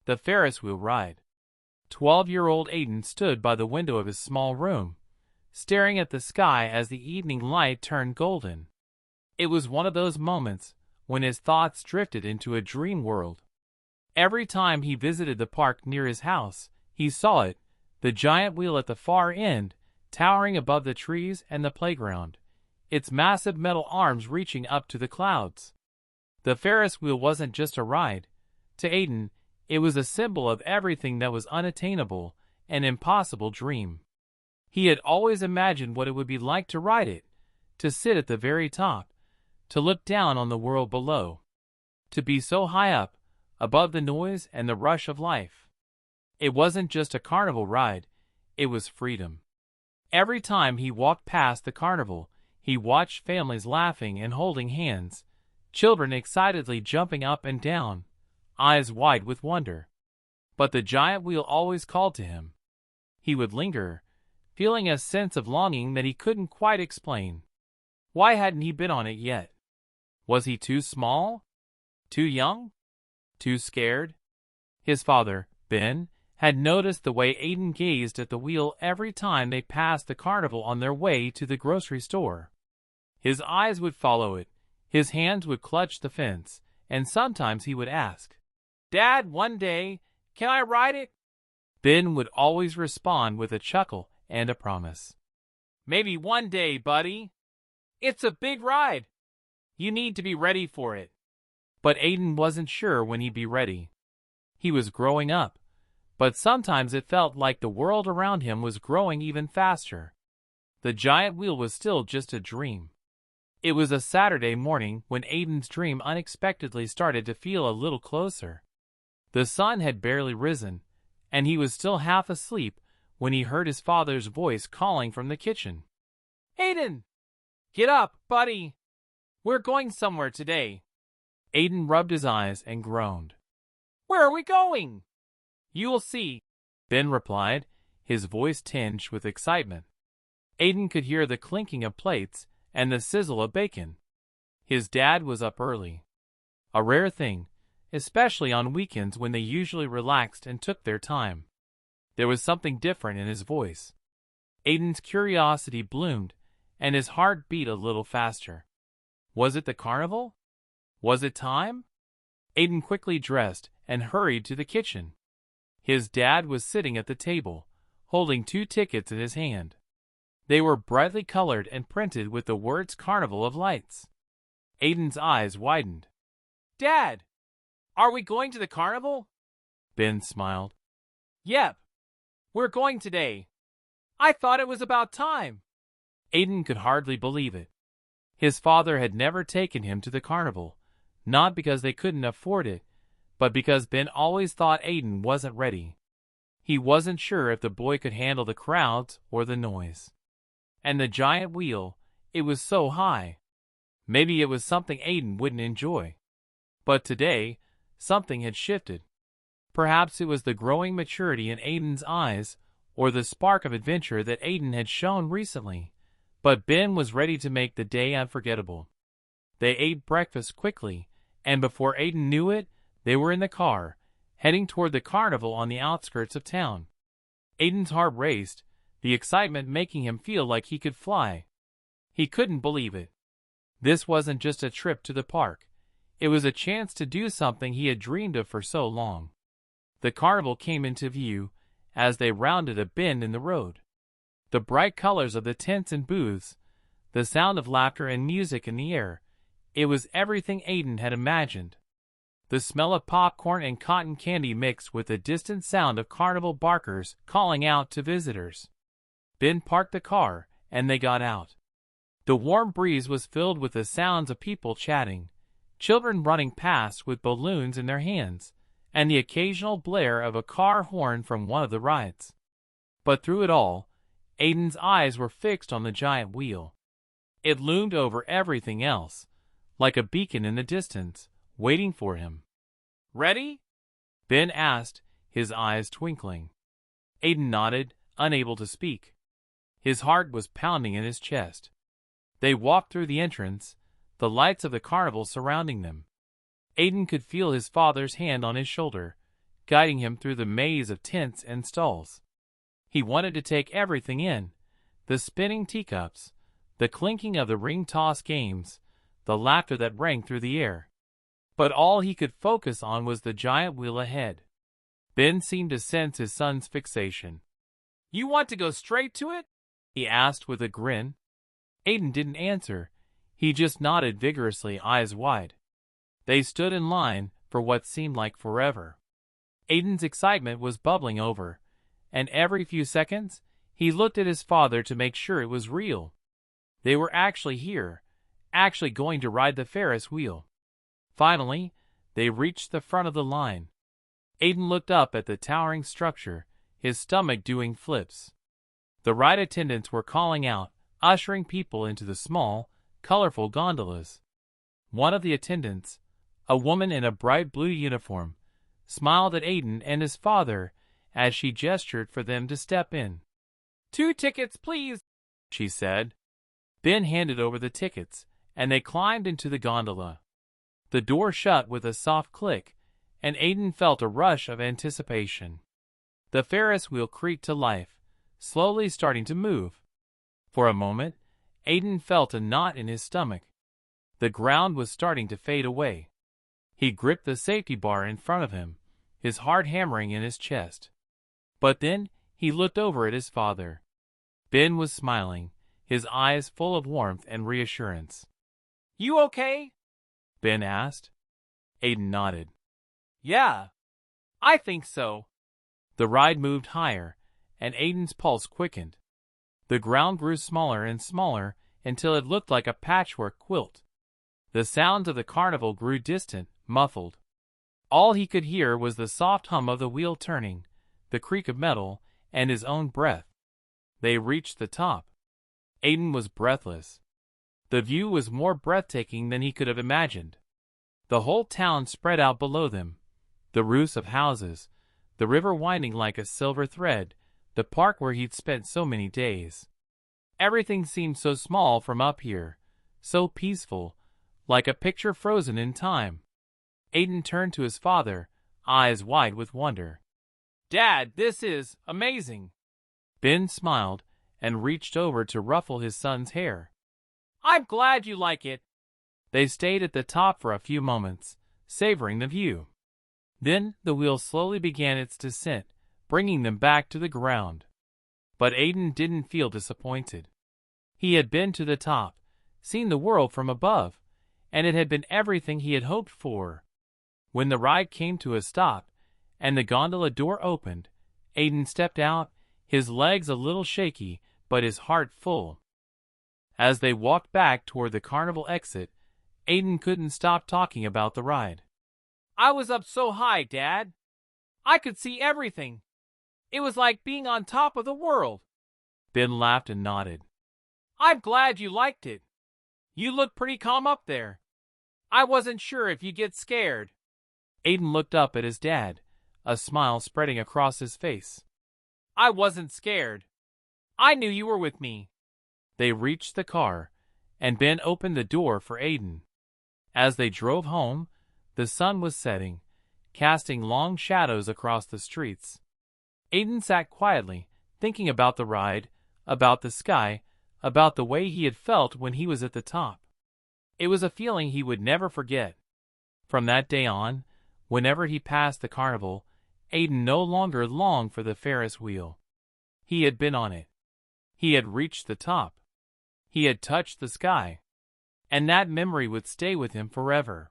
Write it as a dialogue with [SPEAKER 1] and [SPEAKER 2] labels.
[SPEAKER 1] The Ferris wheel ride. 12-year-old Aiden stood by the window of his small room, staring at the sky as the evening light turned golden. It was one of those moments when his thoughts drifted into a dream world. Every time he visited the park near his house, he saw it, the giant wheel at the far end, towering above the trees and the playground, its massive metal arms reaching up to the clouds. The Ferris wheel wasn't just a ride. To Aiden, it was a symbol of everything that was unattainable, an impossible dream. He had always imagined what it would be like to ride it, to sit at the very top, to look down on the world below, to be so high up, above the noise and the rush of life. It wasn't just a carnival ride, it was freedom. Every time he walked past the carnival, he watched families laughing and holding hands, children excitedly jumping up and down, eyes wide with wonder. But the giant wheel always called to him. He would linger, feeling a sense of longing that he couldn't quite explain. Why hadn't he been on it yet? Was he too small? Too young? Too scared? His father, Ben, had noticed the way Aiden gazed at the wheel every time they passed the carnival on their way to the grocery store. His eyes would follow it, his hands would clutch the fence, and sometimes he would ask, "Dad, one day, can I ride it?" Ben would always respond with a chuckle and a promise. "Maybe one day, buddy. It's a big ride. You need to be ready for it." But Aiden wasn't sure when he'd be ready. He was growing up, but sometimes it felt like the world around him was growing even faster. The giant wheel was still just a dream. It was a Saturday morning when Aiden's dream unexpectedly started to feel a little closer. The sun had barely risen, and he was still half asleep when he heard his father's voice calling from the kitchen. "Aiden! Get up, buddy! We're going somewhere today." Aiden rubbed his eyes and groaned. "Where are we going?" "You will see," Ben replied, his voice tinged with excitement. Aiden could hear the clinking of plates and the sizzle of bacon. His dad was up early. A rare thing, especially on weekends when they usually relaxed and took their time. There was something different in his voice. Aiden's curiosity bloomed, and his heart beat a little faster. Was it the carnival? Was it time? Aiden quickly dressed and hurried to the kitchen. His dad was sitting at the table, holding 2 tickets in his hand. They were brightly colored and printed with the words Carnival of Lights. Aiden's eyes widened. "Dad, are we going to the carnival?" Ben smiled. "Yep, we're going today. I thought it was about time." Aiden could hardly believe it. His father had never taken him to the carnival, not because they couldn't afford it, but because Ben always thought Aiden wasn't ready. He wasn't sure if the boy could handle the crowds or the noise. And the giant wheel, it was so high. Maybe it was something Aiden wouldn't enjoy. But today, something had shifted. Perhaps it was the growing maturity in Aiden's eyes, or the spark of adventure that Aiden had shown recently. But Ben was ready to make the day unforgettable. They ate breakfast quickly, and before Aiden knew it, they were in the car, heading toward the carnival on the outskirts of town. Aiden's heart raced, the excitement making him feel like he could fly. He couldn't believe it. This wasn't just a trip to the park. It was a chance to do something he had dreamed of for so long. The carnival came into view as they rounded a bend in the road. The bright colors of the tents and booths, the sound of laughter and music in the air, it was everything Aiden had imagined. The smell of popcorn and cotton candy mixed with the distant sound of carnival barkers calling out to visitors. Ben parked the car, and they got out. The warm breeze was filled with the sounds of people chatting, children running past with balloons in their hands, and the occasional blare of a car horn from one of the rides. But through it all, Aiden's eyes were fixed on the giant wheel. It loomed over everything else, like a beacon in the distance, waiting for him. "Ready?" Ben asked, his eyes twinkling. Aiden nodded, unable to speak. His heart was pounding in his chest. They walked through the entrance, the lights of the carnival surrounding them. Aiden could feel his father's hand on his shoulder, guiding him through the maze of tents and stalls. He wanted to take everything in: the spinning teacups, the clinking of the ring-toss games, the laughter that rang through the air. But all he could focus on was the giant wheel ahead. Ben seemed to sense his son's fixation. "You want to go straight to it?" he asked with a grin. Aiden didn't answer. He just nodded vigorously, eyes wide. They stood in line for what seemed like forever. Aiden's excitement was bubbling over, and every few seconds he looked at his father to make sure it was real. They were actually here, actually going to ride the Ferris wheel. Finally, they reached the front of the line. Aiden looked up at the towering structure, his stomach doing flips. The ride attendants were calling out, ushering people into the small, colorful gondolas. One of the attendants, a woman in a bright blue uniform, smiled at Aiden and his father as she gestured for them to step in. "2 tickets, please," she said. Ben handed over the tickets, and they climbed into the gondola. The door shut with a soft click, and Aiden felt a rush of anticipation. The Ferris wheel creaked to life, slowly starting to move. For a moment, Aiden felt a knot in his stomach. The ground was starting to fade away. He gripped the safety bar in front of him, his heart hammering in his chest. But then he looked over at his father. Ben was smiling, his eyes full of warmth and reassurance. "You okay?" Ben asked. Aiden nodded. "Yeah, I think so." The ride moved higher, and Aiden's pulse quickened. The ground grew smaller and smaller until it looked like a patchwork quilt. The sounds of the carnival grew distant, muffled. All he could hear was the soft hum of the wheel turning, the creak of metal, and his own breath. They reached the top. Aiden was breathless. The view was more breathtaking than he could have imagined. The whole town spread out below them, the roofs of houses, the river winding like a silver thread, the park where he'd spent so many days. Everything seemed so small from up here, so peaceful, like a picture frozen in time. Aiden turned to his father, eyes wide with wonder. "Dad, this is amazing." Ben smiled and reached over to ruffle his son's hair. "I'm glad you like it." They stayed at the top for a few moments, savoring the view. Then the wheel slowly began its descent, bringing them back to the ground. But Aiden didn't feel disappointed. He had been to the top, seen the world from above, and it had been everything he had hoped for. When the ride came to a stop, and the gondola door opened, Aiden stepped out, his legs a little shaky, but his heart full. As they walked back toward the carnival exit, Aiden couldn't stop talking about the ride. "I was up so high, Dad. I could see everything. It was like being on top of the world." Ben laughed and nodded. "I'm glad you liked it. You look pretty calm up there. I wasn't sure if you'd get scared." Aiden looked up at his dad, a smile spreading across his face. "I wasn't scared. I knew you were with me." They reached the car, and Ben opened the door for Aiden. As they drove home, the sun was setting, casting long shadows across the streets. Aiden sat quietly, thinking about the ride, about the sky, about the way he had felt when he was at the top. It was a feeling he would never forget. From that day on, whenever he passed the carnival, Aiden no longer longed for the Ferris wheel. He had been on it. He had reached the top. He had touched the sky. And that memory would stay with him forever.